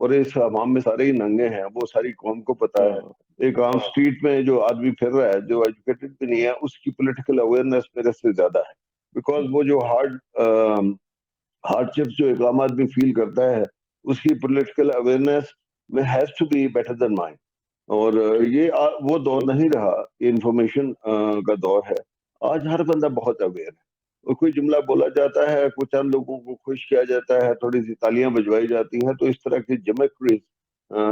اور اس عوام میں سارے ہی ننگے ہیں، وہ ساری قوم کو پتا ہے. ایک عام اسٹریٹ میں جو آدمی پھر رہا ہے جو ایجوکیٹڈ بھی نہیں ہے، اس کی پولیٹیکل اویئرنیس میرے سے زیادہ ہے، بیکاز وہ جو ہارڈ چپس جو ایک عام آدمی فیل کرتا ہے اس کی پولیٹیکل اویئرنیس میں has to be better than mine. اور یہ وہ دور نہیں رہا، انفارمیشن کا دور ہے. آج ہر بندہ بہت اویئر ہے، اور کوئی جملہ بولا جاتا ہے، کچھ چند لوگوں کو خوش کیا جاتا ہے، تھوڑی سی تالیاں بجوائی جاتی ہیں، تو اس طرح کی جمکری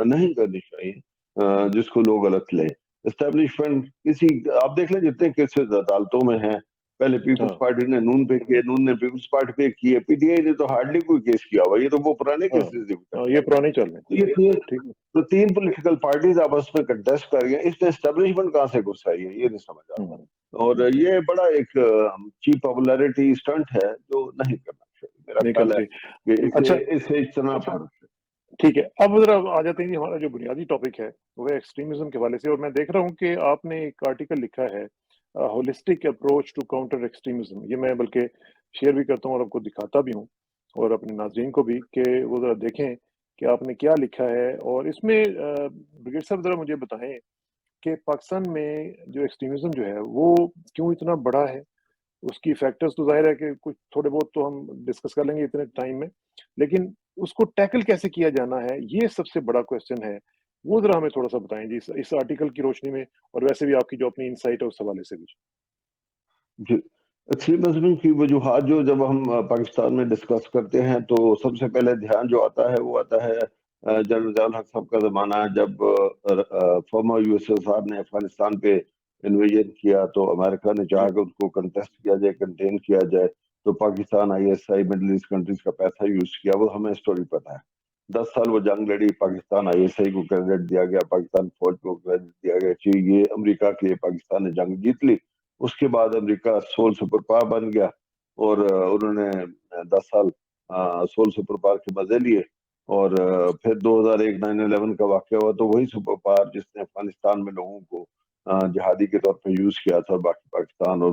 نہیں کرنی چاہیے جس کو لوگ غلط لیں. اسٹیبلشمنٹ کسی، آپ دیکھ لیں جتنے کیسز عدالتوں میں ہیں، پہلے پیپلز پارٹی نے نون پہ کیے، نون نے پیپلز پارٹی پہ کیے، پی ٹی آئی نے تو ہارڈلی کوئی کیس کیا ہوا. یہ تو وہ پرانے کیسز یہ پرانے چل رہے ہیں. تو تین پولیٹیکل پارٹیز آپس میں کنٹیسٹ کر رہی ہیں، اس میں اسٹیبلشمنٹ کہاں سے گھس آئی ہے یہ نہیں سمجھ آتا. اور یہ بڑا ایک چیپ پاپولرٹی اسٹنٹ ہے جو نہیں کرنا چاہیے. میرا خیال ہے کہ اس سے اجتناب کرنا چاہیے. ٹھیک ہے، اب ذرا آ جاتے ہیں ہمارا جو بنیادی ٹاپک ہے وہ ایکسٹریمزم کے حوالے سے. اور میں دیکھ رہا ہوں کہ آپ نے ایک آرٹیکل لکھا ہے holistic approach to counter extremism. یہ میں بلکہ شیئر بھی کرتا ہوں اور آپ کو دکھاتا بھی ہوں اور اپنے ناظرین کو بھی کہ وہ ذرا دیکھیں کہ آپ نے کیا لکھا ہے. اور اس میں بریگیڈ صاحب ذرا مجھے بتائیں کہ پاکستان میں جو ایکسٹریمزم جو ہے وہ کیوں اتنا بڑا ہے. اس کی فیکٹرز تو ظاہر ہے کہ کچھ تھوڑے بہت تو ہم ڈسکس کر لیں گے اتنے ٹائم میں، لیکن اس کو ٹیکل کیسے کیا جانا ہے یہ سب سے بڑا کوشچن ہے. وہ ذرا ہمیں تھوڑا سا بتائیں جی اس آرٹیکل کی روشنی میں، اور ویسے بھی آپ کی جو اپنی انسائٹ ہے اس حوالے سے بھی. جی، ایکسٹریمزم کی وجوہات جو جب ہم پاکستان میں ڈسکس کرتے ہیں تو سب سے پہلے دھیان جو آتا ہے وہ آتا ہے جنرل ضیاء الحق صاحب کا زمانہ، جب فارمر یو ایس ایس صاحب نے افغانستان پہ انویژن کیا تو امریکہ نے چاہا کہ اس کو کنٹیسٹ کیا جائے، کنٹین کیا جائے، تو Pakistan I S I middle east countries کا پیسہ یوز کیا. وہ ہمیں اسٹوری پتہ ہے. 10 سال وہ جنگ لڑی، پاکستان آئی ایس آئی کو کریڈٹ دیا گیا، پاکستان فوج کو کریڈٹ دیا گیا کہ یہ امریکہ کے لیے پاکستان نے جنگ جیت لی. اس کے بعد امریکہ سول سپر پاور بن گیا اور انہوں نے 10 سال سول سپر پاور کے مزے لیے. اور پھر 2001 9/11 کا واقعہ ہوا تو وہی سپر پاور جس نے افغانستان میں لوگوں کو جہادی کے طور پہ یوز کیا تھا، اور باقی پاکستان اور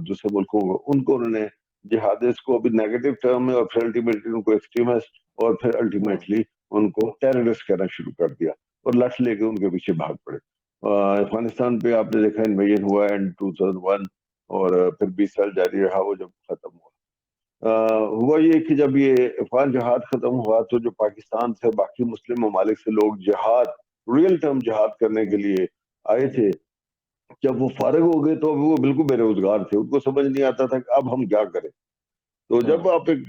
دوسرے ملکوں کو، ان کو انہوں نے جہادیس کو ابھی نیگیٹو ٹرم میں، اور پھر الٹیمیٹلی ان کو ایکسٹریمسٹ، اور پھر الٹیمیٹلی ان کو ٹیررسٹ کہنا شروع کر دیا اور لٹ لے کے ان کے پیچھے بھاگ پڑے. افغانستان پہ آپ نے دیکھا انویژن ہوا اینڈ 2001 اور پھر 20 سال جاری رہا. وہ جب ختم ہوا یہ کہ جب یہ افغان جہاد ختم ہوا تو جو پاکستان سے باقی مسلم ممالک سے لوگ جہاد، ریئل ٹرم جہاد کرنے کے لیے آئے تھے، جب وہ فارغ ہو گئے تو وہ بالکل بے روزگار تھے. ان کو سمجھ نہیں آتا تھا کہ اب ہم کیا کریں. تو جب آپ ایک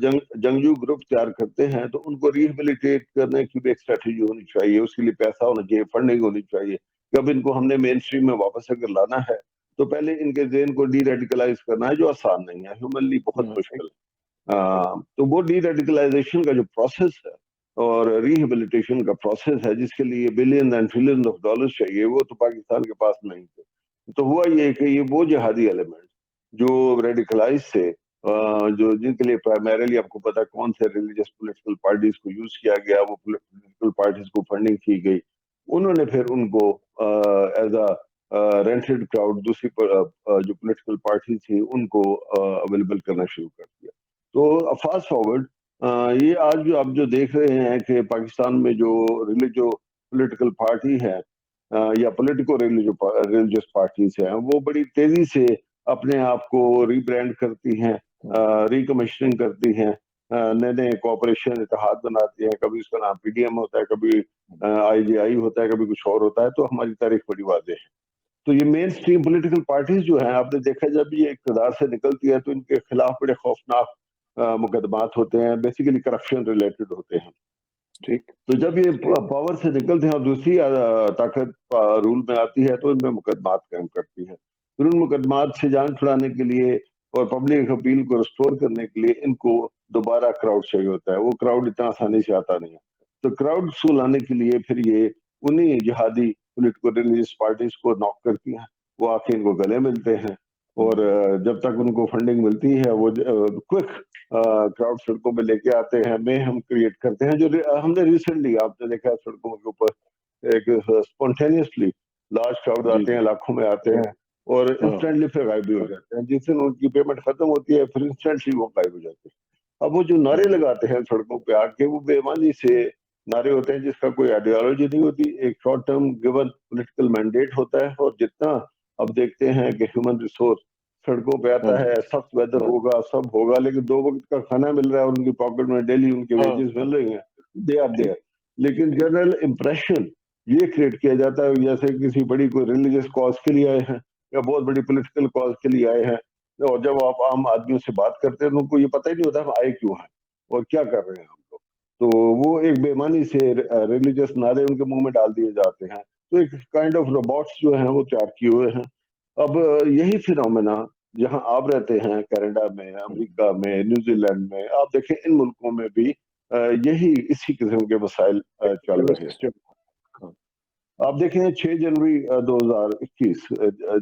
جنگجو گروپ تیار کرتے ہیں تو ان کو ریہیبلیٹیٹ کرنے کی بھی ایک اسٹریٹجی ہونی چاہیے، اس کے لیے پیسہ ہونا چاہیے، فنڈنگ ہونی چاہیے. جب ان کو ہم نے مین اسٹریم میں واپس اگر لانا ہے تو پہلے ان کے ذہن کو ڈی ریڈیکلائز کرنا ہے، جو آسان نہیں ہے، ہیومنلی بہت مشکل ہے. تو وہ ڈی ریڈیکلائزیشن کا جو پروسیس ہے اور ریہیبلیٹیشن کا پروسیس ہے، جس کے لیے billion and trillion of dollars چاہیے، وہ تو پاکستان کے پاس نہیں تھے. تو ہوا یہ کہ یہ وہ جہادی ایلیمنٹ جو ریڈیکلائز سے جو جن کے لیے پرائمریلی آپ کو پتا کون سے ریلیجس پولیٹیکل پارٹیز کو یوز کیا گیا، وہ پولیٹیکل پارٹیز کو فنڈنگ کی گئی، انہوں نے پھر ان کو ایز اے رینٹڈ کراؤڈ دوسری جو پولیٹیکل پارٹی تھی ان کو اویلیبل کرنا شروع کر دیا. تو فاسٹ فارورڈ یہ آج جو آپ جو دیکھ رہے ہیں کہ پاکستان میں جو ریلیجو پولیٹیکل پارٹی ہے یا پولیٹیکو ریلیجس پارٹیز ہیں، وہ بڑی تیزی سے اپنے آپ کو ری برانڈ کرتی ہیں، ریکمیشننگ کرتی ہیں، نئے نئے کوآپریشن اتحاد بناتی ہیں. کبھی اس کا نام پی ڈی ایم ہوتا ہے، کبھی آئی جی آئی ہوتا ہے، کبھی کچھ اور ہوتا ہے. تو ہماری تاریخ بڑی واضح ہے. تو یہ مین اسٹریم پولیٹیکل پارٹیز جو ہیں، آپ نے دیکھا جب یہ اقتدار سے نکلتی ہے تو ان کے خلاف بڑے خوفناک مقدمات ہوتے ہیں، بیسیکلی کرپشن ریلیٹڈ ہوتے ہیں. ٹھیک، تو جب یہ پاور سے نکلتے ہیں اور دوسری طاقت رول میں آتی ہے تو ان میں مقدمات قائم کرتی ہے. پھر ان مقدمات سے جان چھڑانے کے لیے اور پبلک اپیل کو ریسٹور کرنے کے لیے ان کو دوبارہ کراؤڈ چاہیے ہوتا ہے. وہ کراؤڈ اتنا آسانی سے آتا نہیں ہے. تو کراؤڈ کو لانے کے لیے پھر یہ انہی جہادی پولیٹیکل ریلیجس پارٹیز کو ناک کرتی ہیں، وہ آ کے ان کو گلے ملتے ہیں، اور جب تک ان کو فنڈنگ ملتی ہے وہ کوئک کراؤڈ سڑکوں میں لے کے آتے ہیں، میں ہم کریٹ کرتے ہیں. جو ہم نے ریسنٹلی آپ نے دیکھا سڑکوں کے اوپر ایک اسپونٹینیسلی لارج کراؤڈ آتے ہیں، لاکھوں میں آتے ہیں اور انسٹنٹلی پھر غائب بھی ہو جاتے ہیں. جس دن ان کی پیمنٹ ختم ہوتی ہے پھر انسٹنٹلی وہ غائب ہو جاتے ہیں. اب وہ جو نعرے لگاتے ہیں سڑکوں پہ آ کے وہ بے ایمانی سے نعرے ہوتے ہیں جس کا کوئی آئیڈیالوجی نہیں ہوتی، ایک short term given political mandate ہوتا ہے، اور جتنا اب دیکھتے ہیں کہ ہیومن ریسورس سڑکوں پہ آتا ہے، سخت ویدر ہوگا، سب ہوگا، لیکن 2 وقت کا کھانا مل رہا ہے اور ان کی پاکٹ میں ڈیلی ان کے ویجز مل رہی ہیں، دے آر دیئر. لیکن جنرل امپریشن یہ کریٹ کیا جاتا ہے جیسے کسی بڑی کوئی ریلیجیس کاز کے لیے آئے ہیں یا بہت بڑی پولیٹیکل کاز کے لیے آئے ہیں، اور جب آپ عام آدمیوں سے بات کرتے ہیں تو ان کو یہ پتہ ہی نہیں ہوتا ہم آئے کیوں ہیں اور کیا کر رہے ہیں ہم لوگ. تو وہ ایک بے ایمانی سے ریلیجیس نعرے ان کے منہ میں ڈال دیے جاتے ہیں، تو ایک کائنڈ آف روبوٹس جو ہیں وہ تیار کیے ہوئے ہیں. اب یہی فینومینا جہاں آپ رہتے ہیں کینیڈا میں، امریکہ میں، نیوزی لینڈ میں، آپ دیکھیں ان ملکوں میں بھی یہی اسی قسم کے مسائل چل رہے ہیں. آپ دیکھیں 6 جنوری 2021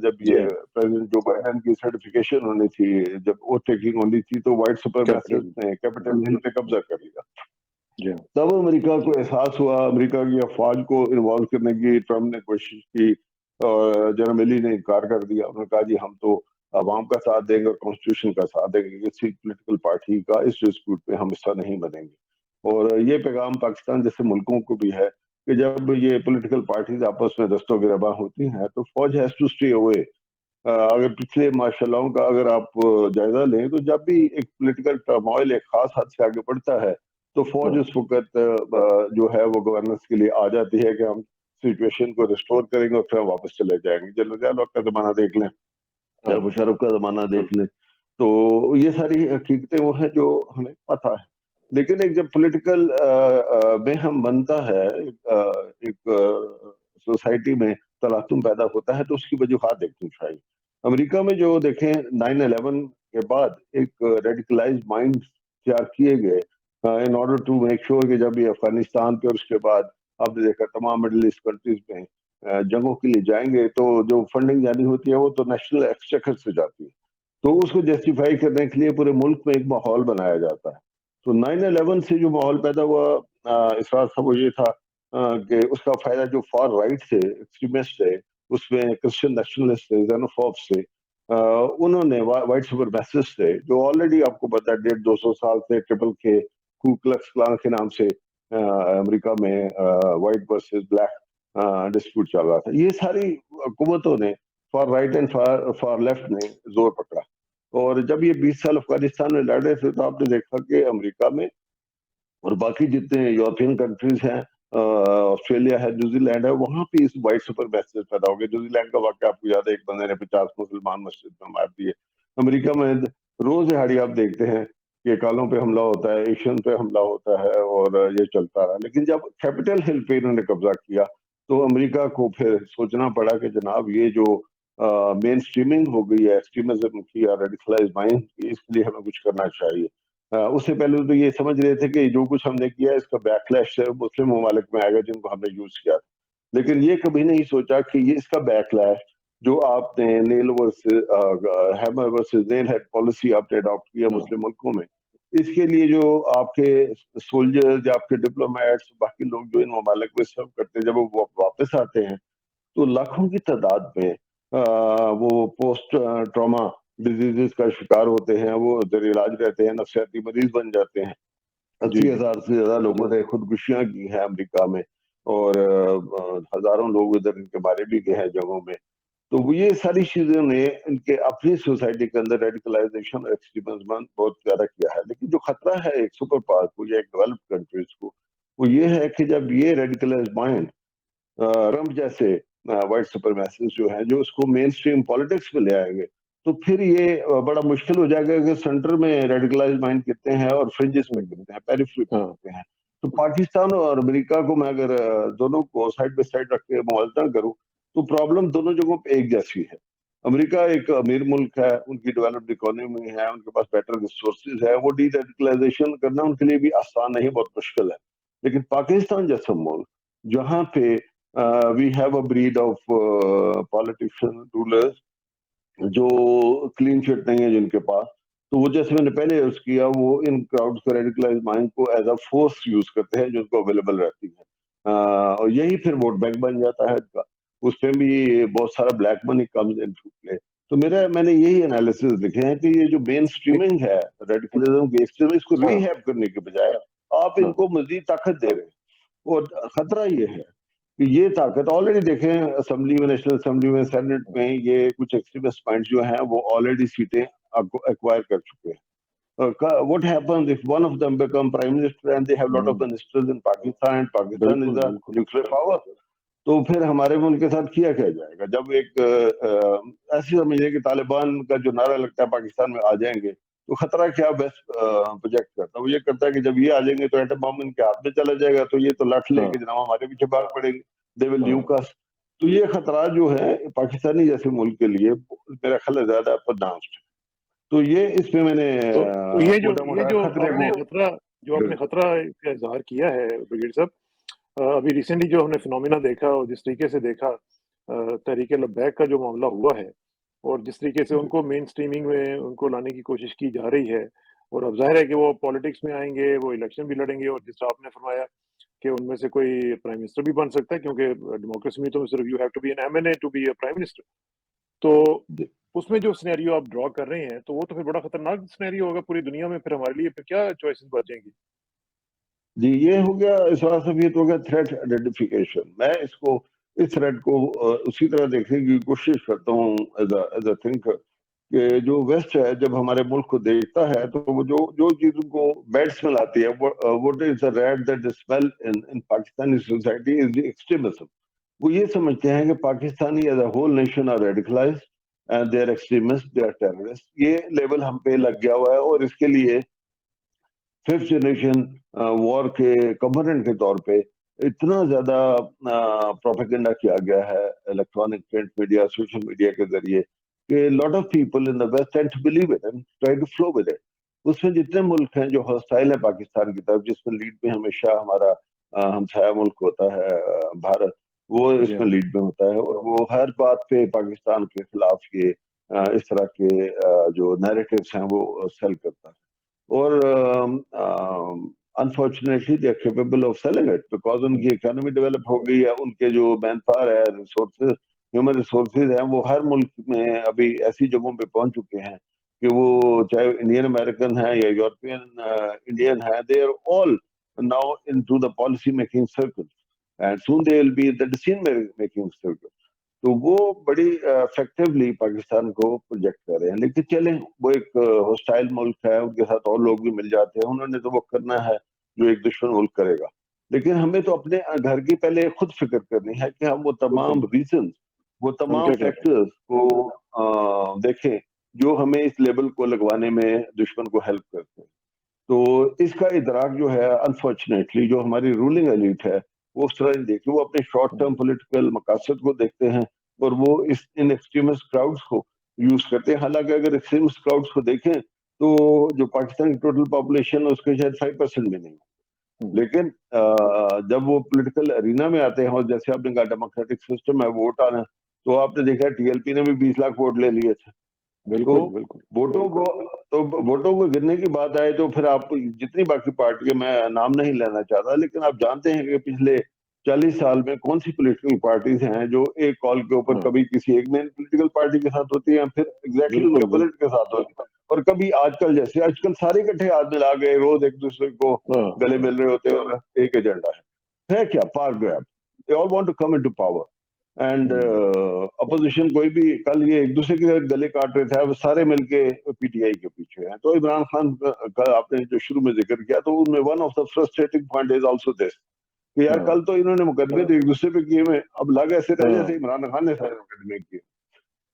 جب یہ پریزیڈنٹ جو بائیڈن کی سرٹیفکیشن ہونی تھی، جب اوتھ ٹیکنگ ہونی تھی، تو وائٹ سپریمیسسٹ نے کیپٹل ہل پہ قبضہ کر لیا. تب امریکہ کو احساس ہوا، امریکہ کی افواج کو انوالو کرنے کی ٹرمپ نے کوشش کی، اور جنرل ملی نے انکار کر دیا. انہوں نے کہا جی ہم تو عوام کا ساتھ دیں گے اور کانسٹیٹیوشن کا ساتھ دیں گے، کسی پولیٹیکل پارٹی کا اس ڈسپیوٹ میں ہم حصہ نہیں بنیں گے. اور یہ پیغام پاکستان جیسے ملکوں کو بھی ہے کہ جب یہ پولیٹیکل پارٹیز آپس میں دست و گریباں ہوتی ہیں تو فوج ہیز ٹو اسٹے اوے. اگر پچھلے ماشاء اللہ کا اگر آپ جائزہ لیں تو جب بھی ایک پولیٹیکل ٹرموائل ایک خاص حد سے آگے بڑھتا ہے تو فوج اس وقت جو ہے وہ گورننس کے لیے آ جاتی ہے کہ ہم سچویشن کو ریسٹور کریں گے اور پھر ہم واپس چلے جائیں گے. جنرل ضیاء الحق کا زمانہ دیکھ لیں، مشرف کا زمانہ دیکھ لیں، تو یہ ساری حقیقتیں وہ ہیں جو ہمیں پتہ ہے. لیکن ایک جب پولیٹیکل بہم بنتا ہے، ایک سوسائٹی میں تلاطم پیدا ہوتا ہے تو اس کی وجوہات دیکھنی چاہیے. امریکہ میں جو دیکھیں 9/11 کے بعد ایک ریڈیکلائز مائنڈ تیار کیے گئے in order to make sure کہ جب یہ افغانستان پہ اور اس کے بعد آپ نے دیکھا تمام مڈل ایسٹ کنٹریز میں جنگوں کے لیے جائیں گے تو جو فنڈنگ جانی ہوتی ہے وہ تو نیشنل ایکسچیکر سے جاتی ہے، تو اس کو جسٹیفائی کرنے کے لیے پورے ملک میں ایک ماحول بنایا جاتا ہے. تو 9/11 سے جو ماحول پیدا ہوا اسرار صاحب وہ یہ تھا کہ اس کا فائدہ جو فار رائٹ سے ایکسٹریمسٹ ہے، اس میں کرسچن نیشنلسٹ تھے، زینوفوبس تھے، انہوں نے وائٹ سپرمیسسٹ تھے جو آلریڈی آپ کو پتا ہے 150-200 سال سے ٹرپل کے کو کلکس کلان کے نام سے امریکہ میں وائٹ ورسز بلیک ڈسپیوٹ چل رہا تھا. یہ ساری حکومتوں نے for right and far left نے زور پکڑا، اور جب یہ 20 سال افغانستان میں لڑ رہے تھے تو آپ نے دیکھا کہ امریکہ میں اور باقی جتنے یورپین کنٹریز ہیں، آسٹریلیا ہے، نیوزی لینڈ ہے، وہاں پہ اس وائٹ سپرمیسس پیدا ہو گئے. نیوزی لینڈ کا واقعہ آپ کو یاد ہے، ایک بندے نے 50 مسلمان مسجد میں مار دیے. امریکہ میں روز دہاڑی آپ دیکھتے ہیں کہ کالوں پہ حملہ ہوتا ہے، ایشین پہ حملہ ہوتا ہے، اور یہ چلتا رہا. لیکن جب کیپٹل ہل پہ انہوں نے قبضہ کیا تو امریکہ کو پھر سوچنا پڑا کہ جناب یہ جو مین سٹریمنگ ہو گئی ہے ایکسٹریمزم کی اور ریڈیکلائز مائنڈ کی، اس کے لیے ہمیں کچھ کرنا چاہیے. اس سے پہلے تو یہ سمجھ رہے تھے کہ جو کچھ ہم نے کیا ہے اس کا بیک لیش مسلم ممالک میں آئے گا جن کو ہم نے یوز کیا، لیکن یہ کبھی نہیں سوچا کہ یہ اس کا بیک لیش جو آپ نے نیل ہیمر ورسز نیل ہیڈ پالیسی آپ نے اڈاپٹ کیا مسلم ملکوں میں، اس کے لیے جو آپ کے سولجرز یا آپ کے ڈپلومیٹس باقی لوگ جو ان ممالک میں سرو کرتے ہیں، جب وہ واپس آتے ہیں تو لاکھوں کی تعداد میں وہ پوسٹ ٹراما ڈیزیز کا شکار ہوتے ہیں، وہ زیر علاج رہتے ہیں، نفسیاتی مریض بن جاتے ہیں. 80,000 سے زیادہ لوگوں نے خودکشیاں کی ہیں امریکہ میں، اور ہزاروں لوگ ادھر ان کے مارے بھی گئے ہیں جگہوں میں. تو یہ ساری چیزوں نے ان کے اپنی سوسائٹی کے اندر ریڈیکلائزیشن اور ایکسٹریمزم بہت زیادہ کیا ہے. لیکن جو خطرہ ہے ایک سپر پاور کو یا ایک ڈیولپڈ کنٹریز کو، وہ یہ ہے کہ جب یہ ریڈیکلائز مائنڈ ٹرمپ جیسے وائٹ سپرمیسسٹ جو ہیں جو اس کو مین سٹریم پالیٹکس میں لے آئیں گے تو پھر یہ بڑا مشکل ہو جائے گا کہ سینٹر میں ریڈیکلائز مائنڈ کتنے ہیں اور فرنجز میں کتنے ہیں، پیریفری میں کتنے ہیں. تو پاکستان اور امریکہ کو میں اگر دونوں کو سائڈ بائی سائڈ رکھ کے موازنہ کروں تو پرابلم دونوں جگہوں پہ ایک جیسی ہے. امریکہ ایک امیر ملک ہے، ان کی ڈیولپڈ اکانومی ہے، ان کے پاس بیٹر ریسورسز ہے، وہ ڈی ریڈیکلائزیشن کرنا ان کے لیے بھی آسان نہیں، بہت مشکل ہے. لیکن پاکستان جیسا ملک جہاں پہ we have a breed of politician rulers جو کلین شٹ نہیں ہے جن کے پاس، تو وہ جیسے میں نے پہلے عرض کیا وہ ان کراؤڈ کو ریڈیکلائز مائنڈ کو ایز اے فورس یوز کرتے ہیں جو ان کو اویلیبل رہتی ہے، اور یہی پھر ووٹ بینک بن جاتا ہے ان کا. اس پہ بھی بہت سارا black money comes in to play. تو میں نے یہی انالیسز لکھے ہیں کہ یہ جو مین اسٹریمنگ ہے ریڈیکلزم کی ایکسٹریمزم، اس کو ہاں ریہیب کرنے کے بجائے آپ ہاں ان کو مزید طاقت دے رہے ہیں، اور خطرہ یہ ہے کہ یہ طاقت آلریڈی دیکھیں اسمبلی میں، نیشنل اسمبلی میں، سینٹ میں یہ کچھ ایکسٹریمسٹ پوائنٹس جو ہیں وہ آلریڈی سیٹیں ایکوائر کر چکے ہیں. What happens if one of them become prime minister and they have lot of ministers in Pakistan and Pakistan is بالکل a بالکل nuclear power؟ تو پھر ہمارے ملک کے ساتھ کیا جائے گا؟ جب ایک ایسی سمجھے کہ طالبان کا جو نعرہ لگتا ہے پاکستان میں آ جائیں گے، تو خطرہ کیا بیسٹ پروجیکٹ کرتا ہے وہ یہ کرتا ہے کہ جب یہ آ جائیں گے تو ایٹم بم ان کے ہاتھ میں چلا جائے گا، تو یہ تو لٹ لے ہاں کے جناب ہمارے پیچھے بھاگ پڑیں گے، دے ول ہاں لیو us۔ تو یہ خطرات جو ہے پاکستانی جیسے ملک کے لیے میرا خیال ہے زیادہ پرناؤنسڈ ہے. تو یہ اس میں میں نے تو یہ موٹا موٹا جو خطرے آپ نے کو خطرہ کا اظہار کیا ہے برگیڈ صاحب، ابھی ریسنٹلی جو ہم نے فنومینا دیکھا اور جس طریقے سے دیکھا تحریک لبیک کا جو معاملہ ہوا ہے، اور جس طریقے سے ان کو مین سٹریمنگ میں ان کو لانے کی کوشش کی جا رہی ہے، اور اب ظاہر ہے کہ وہ پالیٹکس میں آئیں گے، وہ الیکشن بھی لڑیں گے، اور جس طرح آپ نے فرمایا کہ ان میں سے کوئی پرائم منسٹر بھی بن سکتا ہے، کیونکہ ڈیموکریسی میں تو صرف you have to be an M N A to be a prime minister. تو اس میں جو سینیریو آپ ڈرا کر رہے ہیں تو وہ تو پھر بڑا خطرناک سینیریو ہوگا پوری دنیا میں، پھر ہمارے لیے پھر کیا چوائسز بچیں گی؟ جی یہ ہو گیا اس واسطے سے بھی تو ہو گیا تھریٹ آئیڈینٹیفیکیشن. میں اس تھریٹ کو اسی طرح دیکھنے کی کوشش کرتا ہوں ایز اے تھنکر، کہ جو ویسٹ ہے جب ہمارے ملک کو دیکھتا ہے تو وہ جو چیزوں کو بیڈ اسمیل آتی ہے، what is the rat that the smell in Pakistani society is the extremism. وہ یہ سمجھتے ہیں کہ Pakistani as a whole nation are radicalised and they are extremist, they are terrorist. یہ لیبل ہم پہ لگ گیا ہوا ہے، اور اس کے لیے ففتھ جنریشن وار کے کمپوننٹ کے طور پہ اتنا زیادہ پروپیگنڈا کیا گیا ہے electronic print media, social media کے ذریعے، کہ lot of people in the west tend to believe it and try to follow with it. اس میں جتنے ملک ہیں جو ہاسٹائل ہیں پاکستان کی طرف، جس میں لیڈ میں ہمیشہ ہمارا ہمسایہ ملک ہوتا ہے بھارت، وہ جی اس ہاں. میں لیڈ میں ہوتا ہے، اور وہ ہر بات پہ پاکستان کے خلاف یہ اس طرح کے جو نیریٹیوز ہیں وہ سیل کرتا ہے. اور unfortunately they are capable of selling it because ان کی اکانومی ڈیولپ ہو گئی ہے، ان کے جو مین پاور ہے، ریسورسز، ہیومن ریسورسز ہیں، وہ ہر ملک میں ابھی ایسی جگہوں پہ پہنچ چکے ہیں کہ وہ چاہے انڈین امریکن ہیں یا یورپین انڈین ہیں، they are all now into the policy making circle and soon they will be the decision making circle. تو وہ بڑی افیکٹولی پاکستان کو پروجیکٹ کر رہے ہیں. لیکن چلیں، وہ ایک ہوسٹائل ملک ہے، ان کے ساتھ اور لوگ بھی مل جاتے ہیں، انہوں نے تو وہ کرنا ہے جو ایک دشمن ملک کرے گا. لیکن ہمیں تو اپنے گھر کی پہلے خود فکر کرنی ہے کہ ہم وہ تمام ریزنز، وہ ہم تمام کیا کر رہے ہیں؟ فیکٹرز کو دیکھیں جو ہمیں اس لیبل کو لگوانے میں دشمن کو ہیلپ کرتے ہیں. تو اس کا ادراک جو ہے انفارچونیٹلی جو ہماری رولنگ ایلیٹ ہے وہ اس طرح نہیں دیکھتی، وہ اپنے شارٹ ٹرم پولیٹیکل مقاصد کو دیکھتے ہیں اور وہ ان ایکسٹریمسٹ کراؤڈز کو یوز کرتے ہیں. حالانکہ اگر ایکسٹریمسٹ کراؤڈز کو دیکھیں تو جو پاکستان کی ٹوٹل پاپولیشن ہے اس کے شاید 5% بھی نہیں، لیکن جب وہ پولیٹیکل ارینا میں آتے ہیں، اور جیسے آپ نے کہا ڈیموکریٹک سسٹم ہے، ووٹ آنا، تو آپ نے دیکھا ٹی ایل پی نے بھی 20 لاکھ ووٹ لے لیے تھے. تو بالکل بالکل. ووٹوں کو گرنے کی بات آئے تو پھر آپ جتنی باقی پارٹی، میں نام نہیں لینا چاہتا، لیکن آپ جانتے ہیں کہ پچھلے 40 سال میں کون سی پولیٹیکل پارٹیز ہیں جو ایک کال کے اوپر کبھی کسی ایک مین پولیٹیکل پارٹی کے ساتھ ہوتی ہیں، پھر ایگزیکٹلی ان کے بالکل اپوزٹ کے ساتھ ہوتی ہیں، اور کبھی آج کل سارے اکٹھے ہاتھ ملا گئے روز ایک دوسرے کو گلے مل رہے ہوتے ہیں، اور ایک ایجنڈا ہے کیا؟ Power grab. They all want to come into power and opposition کوئی بھی کل یہ ایک دوسرے کے گلے کاٹ رہے تھے، اب سارے مل کے پی ٹی آئی کے پیچھے ہیں. تو عمران خان کا آپ نے جو شروع میں ذکر کیا، تو ان میں one of the frustrating point is also this کہ یار کل تو انہوں نے مقدمے تو ایک دوسرے پہ کیے ہوئے، اب لگ ایسے رہے جیسے عمران خان نے سارے مقدمے کیے.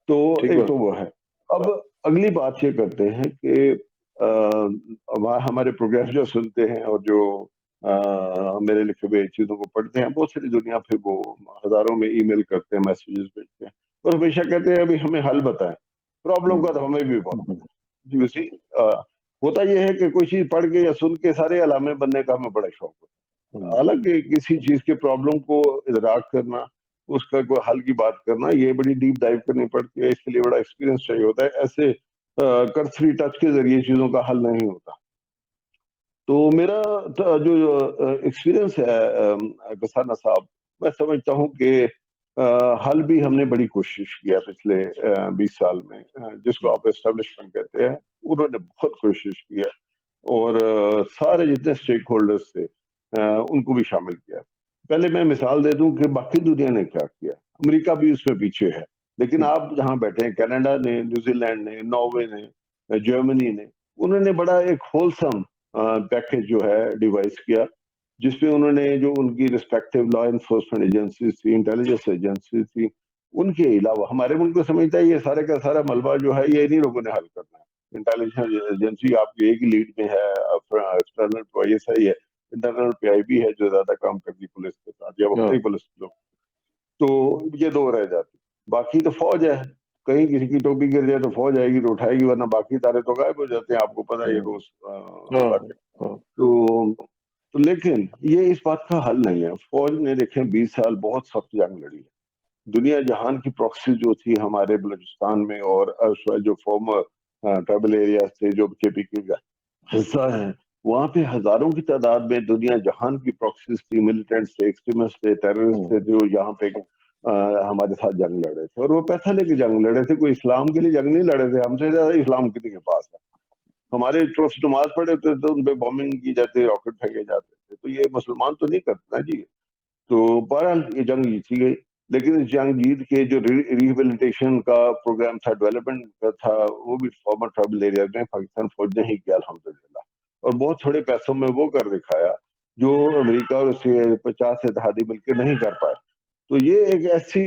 تو ایک تو وہ ہے. اب اگلی بات یہ کرتے ہیں کہ ہمارے پروگرام جو سنتے ہیں اور جو میرے لکھے ہوئے چیزوں کو پڑھتے ہیں، بہت ساری دنیا پھر وہ ہزاروں میں ای میل کرتے ہیں، میسیجز بھیجتے ہیں، اور ہمیشہ کہتے ہیں ابھی ہمیں حل بتائیں. پرابلم کا تو ہمیں بھی بہت ہوتا یہ ہے کہ کوئی چیز پڑھ کے یا سن کے سارے علامے بننے کا ہمیں بڑا شوق ہوتا ہے. حالانکہ کسی چیز کے پرابلم کو ادراک کرنا، اس کا کوئی حل کی بات کرنا، یہ بڑی ڈیپ ڈائیو کرنی پڑتی ہے، اس کے لیے بڑا ایکسپیرینس چاہیے ہوتا ہے. ایسے کرسری ٹچ کے ذریعے چیزوں کا حل نہیں ہوتا. تو میرا جو ایکسپیرینس ہے کسانہ صاحب، میں سمجھتا ہوں کہ حل بھی ہم نے بڑی کوشش کیا پچھلے 20 سال میں، جس کو آپ اسٹیبلشمنٹ کہتے ہیں، انہوں نے بہت کوشش کی ہے، اور سارے جتنے اسٹیک ہولڈرز تھے ان کو بھی شامل کیا۔ پہلے میں مثال دے دوں کہ باقی دنیا نے کیا کیا۔ امریکہ بھی اس میں پیچھے ہے، لیکن آپ جہاں بیٹھے ہیں، کینیڈا نے، نیوزی لینڈ نے، ناروے نے، جرمنی نے، انہوں نے بڑا ایک ہولسم پیکج جو ہے ڈیوائس کیا، جس میں انہوں نے جو ان کی ریسپیکٹو لا انفورسمنٹ ایجنسیز تھی، انٹیلیجنس ایجنسیز تھی، ان کے علاوہ ہمارے ملک کو سمجھتا ہے یہ سارے کا سارا ملبہ جو ہے یہ انہیں لوگوں نے حل کرنا ہے۔ انٹیلیجنس ایجنسی آپ کی ایک ہی لیڈ میں ہے، ایکسٹرنل تو آئی ایس آئی ہے، انٹرنل پی آئی بی ہے جو زیادہ کام کرتی پولیس کے ساتھ یا وقتی پولیس لوگ، تو یہ دو رہ جاتی، باقی تو فوج ہے۔ کہیں کسی کی ٹوپی گر جائے تو فوج آئے گی تو اٹھائے گی، ورنہ باقی تارے تو غائب ہو جاتے ہیں، آپ کو پتا ہے یہ روز تو لیکن یہ اس بات کا حل نہیں ہے۔ فوج نے دیکھیں 20 سال بہت سخت جنگ لڑی ہے، دنیا جہان کی پراکسی جو تھی ہمارے بلوچستان میں اور جو فارمر ٹرائبل ایریاز تھے جو کے پی کا حصہ ہیں، وہاں پہ ہزاروں کی تعداد میں دنیا جہان کی پراکسیز تھی، ملیٹنٹس تھے، ایکسٹریمسٹ تھے، ٹیررسٹ تھے، جو یہاں پہ ہمارے ساتھ جنگ لڑے تھے، اور وہ پیسہ لے کے جنگ لڑے تھے، کوئی اسلام کے لیے جنگ نہیں لڑے تھے۔ ہم سے زیادہ اسلام کسی کے پاس ہے، ہمارے ٹرسٹ نماز پڑھے تھے تو ان پہ بامبنگ کی جاتی، راکٹ پھینکے جاتے تھے، تو یہ مسلمان تو نہیں کرتے نا جی۔ تو بہرحال یہ جنگ جیتی گئی، لیکن اس جنگ جیت کے جو ریہیبلیٹیشن کا پروگرام تھا، ڈیولپمنٹ کا تھا، وہ بھی فارمر ٹرائبل ایریاز میں پاکستان فوج نے ہی کیا الحمدللہ، اور بہت تھوڑے پیسوں میں وہ کر دکھایا جو امریکہ اور اس کے 50 اتحادی مل کے نہیں کر پائے۔ تو یہ ایک ایسی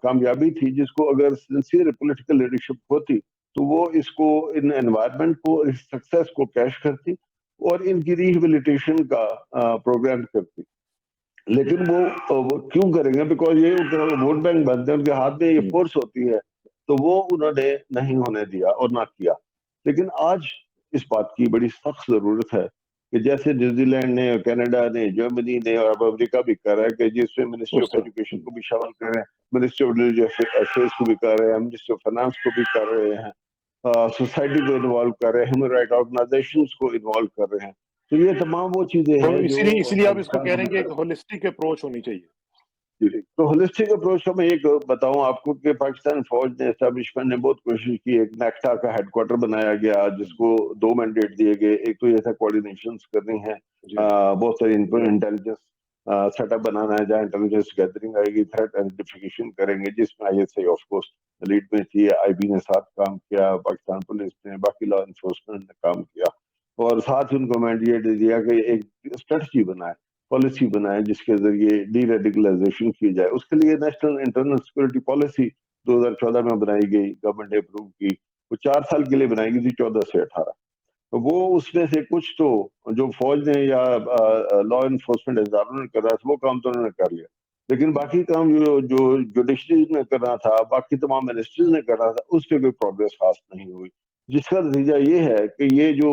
کامیابی تھی جس کو اگر سنسیئر پولیٹیکل لیڈرشپ ہوتی تو وہ اس کو، ان انوائرمنٹ کو، اس سکسیس کو کیش کرتی اور ان کی ریہیبلیٹیشن کا پروگرام کرتی۔ لیکن وہ کیوں کریں گے؟ بیکاز یہ ووٹ بینک بنتے ہیں، ان کے ہاتھ میں یہ فورس ہوتی ہے، تو وہ انہوں نے نہیں ہونے دیا اور نہ کیا۔ لیکن آج اس بات کی بڑی سخت ضرورت ہے کہ جیسے نیوزی لینڈ نے، کینیڈا نے، جرمنی نے اور اب امریکہ بھی کر رہا ہے کہ جس میں منسٹری آف ایجوکیشن کو بھی شامل کر رہے ہیں، منسٹری آف ریلیجیس افیئرز کو بھی کر رہے ہیں، منسٹری آف فائنانس کو بھی کر رہے ہیں، سوسائٹی کو انوالو کر رہے ہیں، ہیومن رائٹ آرگنائزیشنز کو انوالو کر رہے ہیں۔ تو یہ تمام وہ چیزیں ہیں جو اسی لیے آپ اس کو کہہ رہے ہیں کہ ایک ہولسٹک اپروچ ہونی چاہیے۔ تو ہولسٹک اپروچ کا میں ایک بتاؤں آپ کو کہ پاکستان فوج نے، اسٹیبلشمنٹ نے بہت کوشش کی، ایک نیکٹا کا ہیڈ کوارٹر بنایا گیا جس کو 2 مینڈیٹ دیے گئے۔ ایک تو یہ تھا کوآرڈینیشنز کرنی ہے، بہت ساری انٹیلیجنس سیٹ اپ بنانا ہے جہاں انٹیلیجنس گیدرنگ آئے گی، تھریٹ آئیڈینٹیفیکیشن کریں گے، جس میں آئی S I of course lead میں تھی، آئی بی نے ساتھ کام کیا، پاکستان پولیس نے، باقی لا انفورسمنٹ نے کام کیا، اور ساتھ ان کو مینڈیٹ دیا کہ ایک اسٹریٹجی بنائے، پالیسی بنائے جس کے ذریعے ڈی ریڈیکلائزیشن کی جائے۔ اس کے لیے نیشنل انٹرنل سیکورٹی پالیسی 2014 میں بنائی گئی، گورنمنٹ نے اپروو کی، وہ 4 سال کے لیے بنائی گئی تھی، 14 سے 18۔ وہ اس میں سے کچھ تو جو فوج نے یا لا انفورسمنٹ اداروں نے کرا تھا وہ کام تو انہوں نے کر لیا، لیکن باقی کام جو جوڈیشری نے کرنا تھا، باقی تمام منسٹریز نے کرنا تھا، اس پہ کوئی پروگریس خاص نہیں ہوئی، جس کا نتیجہ یہ ہے کہ یہ جو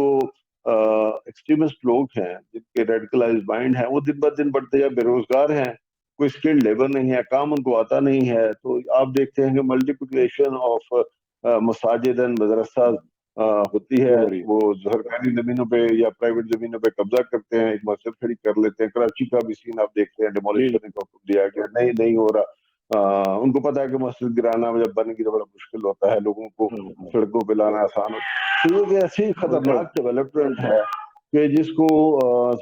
ایکسٹریمسٹ لوگ ہیں جن کے ریڈیکلائز مائنڈ ہیں، وہ دن بہ دن بڑھتے ہیں، بے روزگار ہیں، کوئی اسکلڈ لیبر نہیں ہے، کام ان کو آتا نہیں ہے۔ تو آپ دیکھتے ہیں کہ ملٹیپلیکیشن آف مساجد اینڈ مدرسہ ہوتی ہے، وہ سرکاری زمینوں پہ یا پرائیویٹ زمینوں پہ قبضہ کرتے ہیں، ایک مسجد کھڑی کر لیتے ہیں۔ کراچی کا بھی سین آپ دیکھتے ہیں، ڈیمولش کرنے کا حکم دیا گیا، نہیں ہو رہا۔ ان کو پتا ہے کہ مسجد گرانا جب بنے گی تو بڑا مشکل ہوتا ہے، لوگوں کو سڑکوں پہ لانا آسان ہوتا ہے۔ تو یہ ایسی خطرناک ڈیولپمنٹ ہے کہ جس کو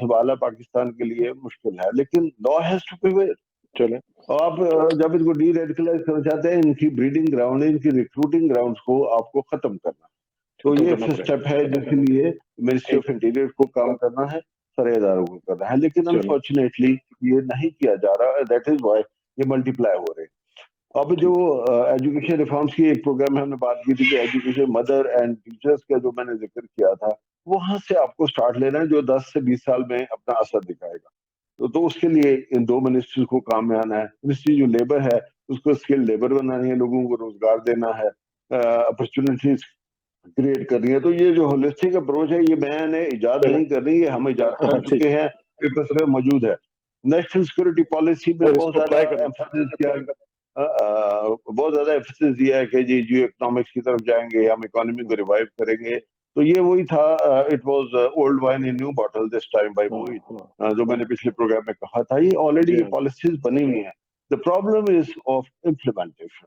سنبھالنا پاکستان کے لیے مشکل ہے، لیکن لا ہیز ٹو پریویل۔ چلیں آپ جب ان کو ڈی ریڈیکلائز کرنا چاہتے ہیں، ان کی بریڈنگ گراؤنڈ، ان کی ریکروٹنگ گراؤنڈز کو آپ کو ختم کرنا، تو یہ اسٹیپ ہے جس کے لیے منسٹری آف انٹیریئر کو کام کرنا ہے، سرے اداروں کو کرنا ہے، لیکن انفارچونیٹلی یہ نہیں کیا جا رہا۔ دیٹ از وائی یہ ملٹی پلائی ہو رہے ہیں۔ اب جو ایجوکیشن ریفارمز کی ایک پروگرام میں ہم نے بات کی تھی کہ ایجوکیشن مدر اینڈ ٹیچرز کا جو میں نے ذکر کیا تھا، وہاں سے آپ کو سٹارٹ لینا ہے جو 10 سے 20 سال میں اپنا اثر دکھائے گا۔ تو اس کے لیے ان 2 منسٹریز کو کام میں آنا ہے۔ منسٹری جو لیبر ہے اس کو اسکل لیبر بنانی ہے، لوگوں کو روزگار دینا ہے، اپرچونیٹیز کریٹ کرنی ہے۔ تو یہ جو ہولسٹک اپروچ ہے یہ میں نے ایجاد نہیں کر رہی، یہ ہم ایجاد کر چکے ہیں، پیپرز میں موجود ہے۔ نیشنل سیکورٹی پالیسی میں بہت زیادہ ایمفسس کیا، بہت زیادہ ایمفسس دیا ہے کہ جی جیو اکنامکس کی طرف جائیں گے، ہم اکانومی کو ریوائیو کریں گے۔ تو یہ وہی تھا، it was old wine in new bottle this time by موئی، جو میں نے پچھلے پروگرام میں کہا تھا۔ یہ آلریڈی یہ پالیسیز بنی ہوئی ہیں، The problem is of implementation.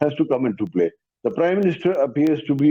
has to come into play. The Prime Minister appears to be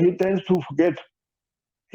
he tends to forget